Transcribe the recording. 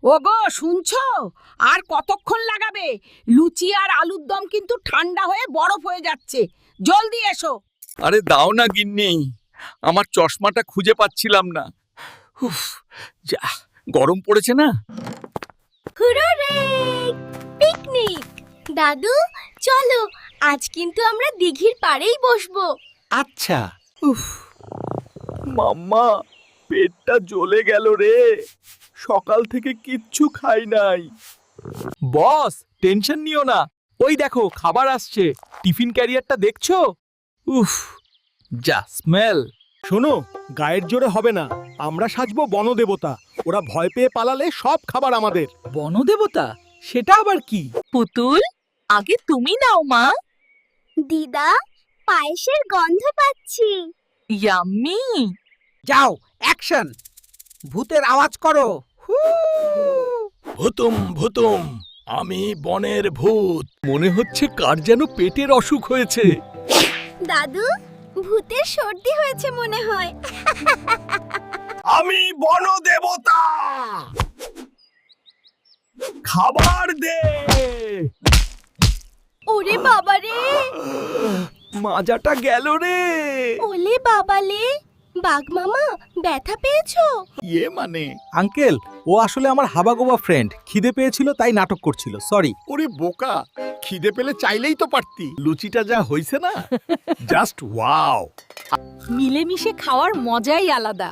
ওগো শুনছো? আর কতক্ষণ লাগাবে? লুচি আর আলুর দম কিন্তু ঠান্ডা হয়ে বরফ হয়ে যাচ্ছে। জলদি এসো। আরে দাও না গিন্নি, আমার চশমাটা খুঁজে পাচ্ছিলাম না। উফ, যা গরম পড়েছে না। হুররে! পিকনিক! দাদু, চলো আজ কিন্তু আমরা দিঘির পাড়েই বসবো। আচ্ছা। উফ, মাম্মা, পেটটা জ্বলে গেল রে। সকাল থেকে কিচ্ছু খাই নাই। বস, টেনশন নিও না, ওই দেখো খাবার আসছে। টিফিন ক্যারিয়ারটা দেখছো? উফ, যা স্মেল। শোনো, গায়ের জোরে হবে না। আমরা সাজবো বনদেবতা। ওরা ভয় পেয়ে পালালে সব খাবার আমাদের। বনদেবতা? সেটা আবার কি? পুতুল, আগে তুমি নাও মা। দিদা, পায়েসের গন্ধ পাচ্ছি। ইয়াম্মি। যাও, অ্যাকশন। ভূতের আওয়াজ করো। ভূতুম ভূতুম, আমি বনের ভূত। মনে হচ্ছে কার যেন পেটের অসুখ হয়েছে। দাদু, ভূতের সর্দি হয়েছে মনে হয়। আমি বনদেবতা, খাবার দে। ওরে বাবারে! মাজাটা গেল রে। ওলে বাবালে! বাঘ মামা, ব্যথা পেয়েছো? ইয়ে মানে, আঙ্কেল, ও আসলে আমার হাবাগোবা ফ্রেন্ড। খিদে পেয়েছিল তাই নাটক করছিল, সরি। ওরে বোকা, খিদে পেলে চাইলেই তো পারতি। লুচিটা যা হইছে না, জাস্ট ওয়াও। মিলেমিশে খাওয়ার মজাই আলাদা।